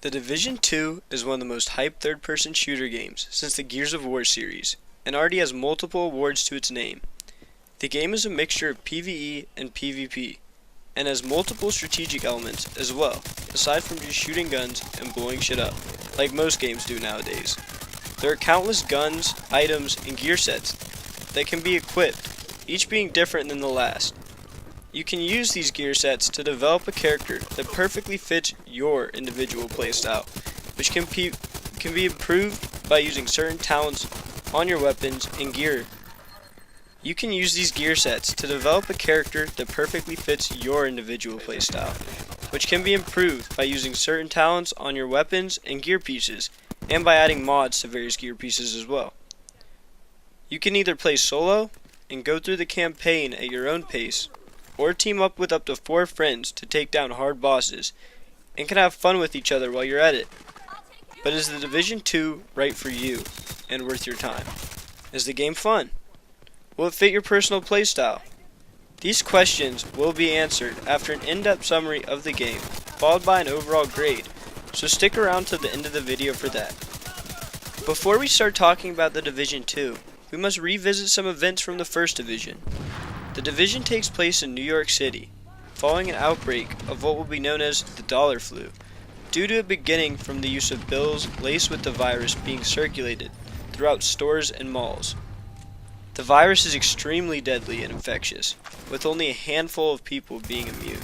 The Division 2 is one of the most hyped third-person shooter games since the Gears of War series, and already has multiple awards to its name. The game is a mixture of PvE and PvP, and has multiple strategic elements as well, aside from just shooting guns and blowing shit up, like most games do nowadays. There are countless guns, items, and gear sets that can be equipped, each being different than the last. You can use these gear sets to develop a character that perfectly fits your individual playstyle, which can be improved by using certain talents on your weapons and gear. You can use these gear sets to develop a character that perfectly fits your individual playstyle, which can be improved by using certain talents on your weapons and gear pieces, and by adding mods to various gear pieces as well. You can either play solo and go through the campaign at your own pace, or team up with up to 4 friends to take down hard bosses, and can have fun with each other while you're at it. But is the Division 2 right for you, and worth your time? Is the game fun? Will it fit your personal playstyle? These questions will be answered after an in-depth summary of the game, followed by an overall grade, so stick around to the end of the video for that. Before we start talking about the Division 2, we must revisit some events from the first Division. The Division takes place in New York City, following an outbreak of what will be known as the Dollar Flu, due to it beginning from the use of bills laced with the virus being circulated throughout stores and malls. The virus is extremely deadly and infectious, with only a handful of people being immune.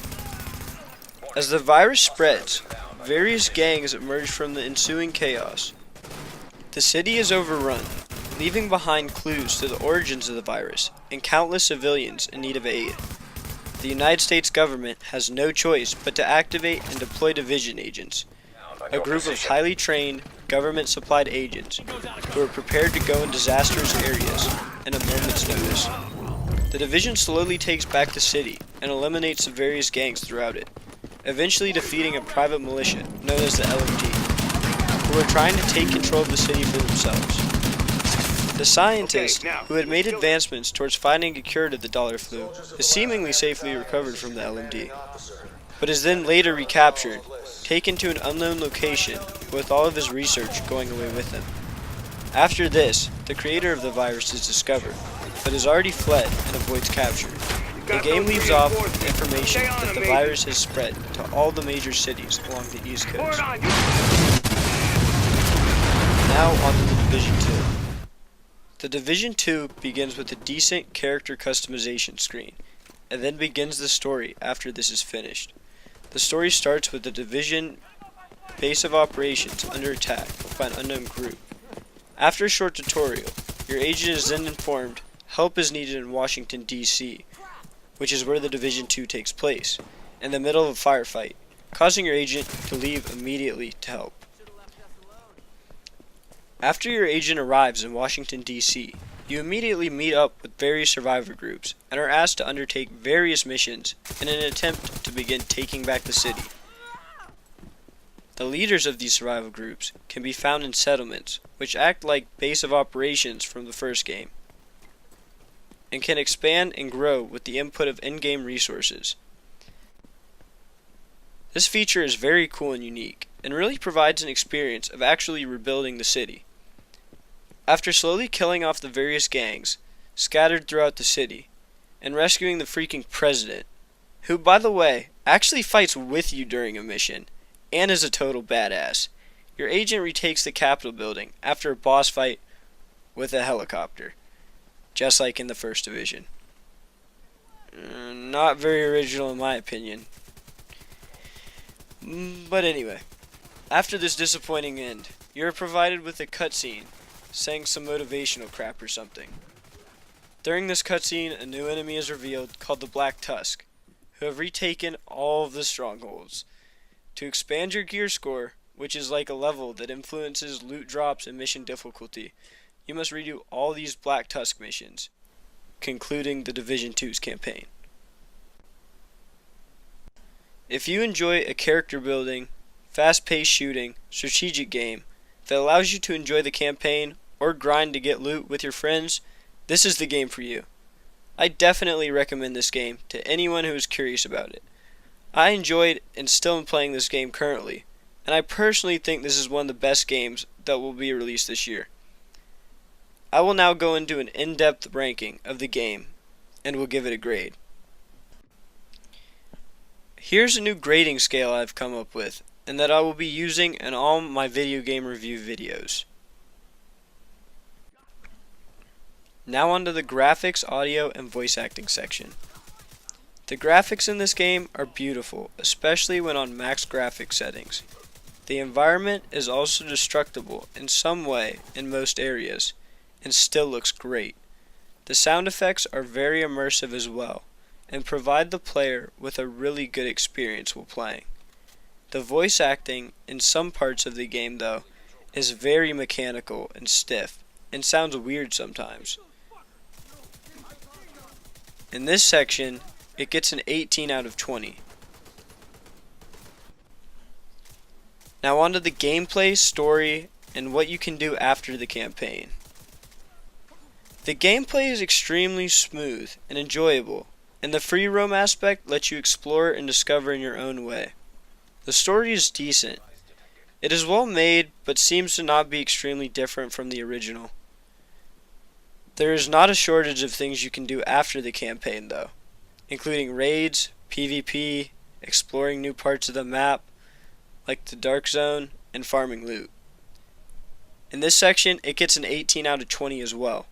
As the virus spreads, various gangs emerge from the ensuing chaos. The city is overrun, leaving behind clues to the origins of the virus and countless civilians in need of aid. The United States government has no choice but to activate and deploy division agents, a group of highly trained, government-supplied agents who are prepared to go in disastrous areas at a moment's notice. The division slowly takes back the city and eliminates the various gangs throughout it, eventually defeating a private militia known as the LMD, who are trying to take control of the city for themselves. The scientist, who had made advancements towards finding a cure to the Dollar Flu, is seemingly safely recovered from the LMD, but is then later recaptured, taken to an unknown location, with all of his research going away with him. After this, the creator of the virus is discovered, but has already fled and avoids capture. The game leaves off with information that the virus has spread to all the major cities along the East Coast. Now on to the Division 2. The Division 2 begins with a decent character customization screen, and then begins the story after this is finished. The story starts with the Division base of operations under attack by an unknown group. After a short tutorial, your agent is then informed help is needed in Washington, D.C., which is where the Division 2 takes place, in the middle of a firefight, causing your agent to leave immediately to help. After your agent arrives in Washington, D.C., you immediately meet up with various survivor groups and are asked to undertake various missions in an attempt to begin taking back the city. The leaders of these survival groups can be found in settlements, which act like base of operations from the first game, and can expand and grow with the input of in-game resources. This feature is very cool and unique, and really provides an experience of actually rebuilding the city. After slowly killing off the various gangs scattered throughout the city, and rescuing the freaking president, who, by the way, actually fights with you during a mission, and is a total badass, your agent retakes the Capitol building after a boss fight with a helicopter, just like in the first Division. Not very original in my opinion. But anyway, after this disappointing end, you are provided with a cutscene saying some motivational crap or something. During this cutscene, a new enemy is revealed called the Black Tusk, who have retaken all of the strongholds. To expand your gear score, which is like a level that influences loot drops and mission difficulty, you must redo all these Black Tusk missions, concluding the Division 2's campaign. If you enjoy a character building, fast-paced shooting, strategic game that allows you to enjoy the campaign or grind to get loot with your friends, this is the game for you. I definitely recommend this game to anyone who is curious about it. I enjoyed and still am playing this game currently, and I personally think this is one of the best games that will be released this year. I will now go into an in-depth ranking of the game, and will give it a grade. Here's a new grading scale I've come up with, and that I will be using in all my video game review videos. Now onto the graphics, audio, and voice acting section. The graphics in this game are beautiful, especially when on max graphics settings. The environment is also destructible in some way in most areas, and still looks great. The sound effects are very immersive as well, and provide the player with a really good experience while playing. The voice acting in some parts of the game, though, is very mechanical and stiff, and sounds weird sometimes. In this section, it gets an 18 out of 20. Now onto the gameplay, story, and what you can do after the campaign. The gameplay is extremely smooth and enjoyable, and the free roam aspect lets you explore and discover in your own way. The story is decent. It is well made, but seems to not be extremely different from the original. There is not a shortage of things you can do after the campaign though, including raids, PvP, exploring new parts of the map, like the Dark Zone, and farming loot. In this section, it gets an 18 out of 20 as well.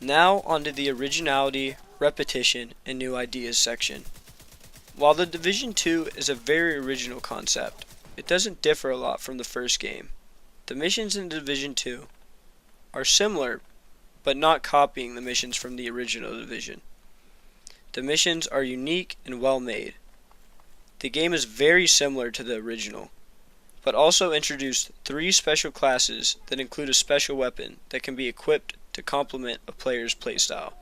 Now onto the originality, repetition, and new ideas section. While The Division 2 is a very original concept, it doesn't differ a lot from the first game. The missions in Division 2 are similar, but not copying the missions from the original Division. The missions are unique and well made. The game is very similar to the original, but also introduced 3 special classes that include a special weapon that can be equipped to complement a player's playstyle.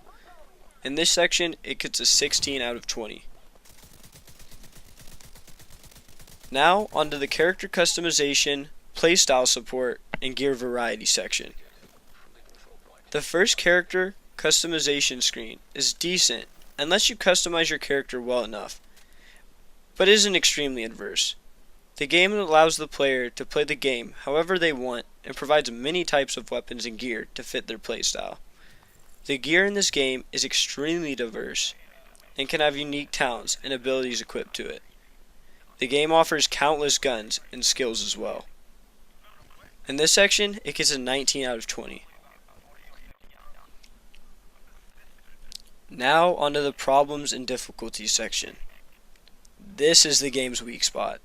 In this section, it gets a 16 out of 20. Now onto the character customization, playstyle support, and gear variety section. The first character customization screen is decent unless you customize your character well enough, but isn't extremely adverse. The game allows the player to play the game however they want and provides many types of weapons and gear to fit their playstyle. The gear in this game is extremely diverse and can have unique talents and abilities equipped to it. The game offers countless guns and skills as well. In this section, it gets a 19 out of 20. Now onto the problems and difficulties section. This is the game's weak spot.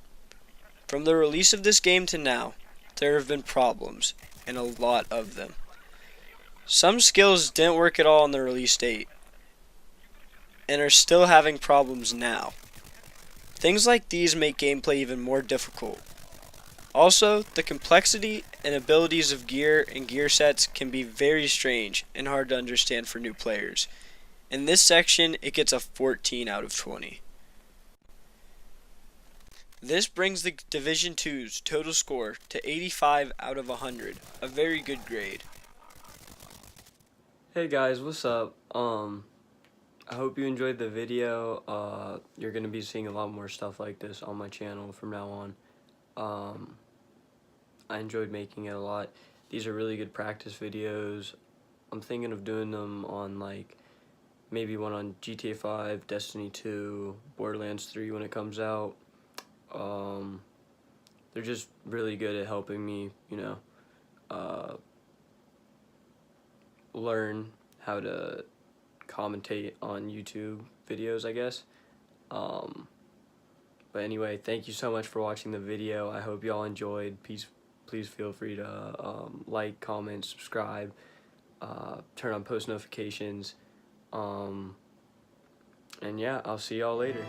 From the release of this game to now, there have been problems, and a lot of them. Some skills didn't work at all on the release date, and are still having problems now. Things like these make gameplay even more difficult. Also, the complexity and abilities of gear and gear sets can be very strange and hard to understand for new players. In this section, it gets a 14 out of 20. This brings the Division 2's total score to 85 out of 100, a very good grade. Hey guys, what's up? I hope you enjoyed the video. You're gonna be seeing a lot more stuff like this on my channel from now on. I enjoyed making it a lot. These are really good practice videos. I'm thinking of doing them on maybe one on GTA 5, Destiny 2, Borderlands 3 when it comes out. They're just really good at helping me, learn how to commentate on YouTube videos, I guess. But anyway, thank you so much for watching the video. I hope y'all enjoyed. Please feel free to like, comment, subscribe, turn on post notifications. And yeah, I'll see y'all later.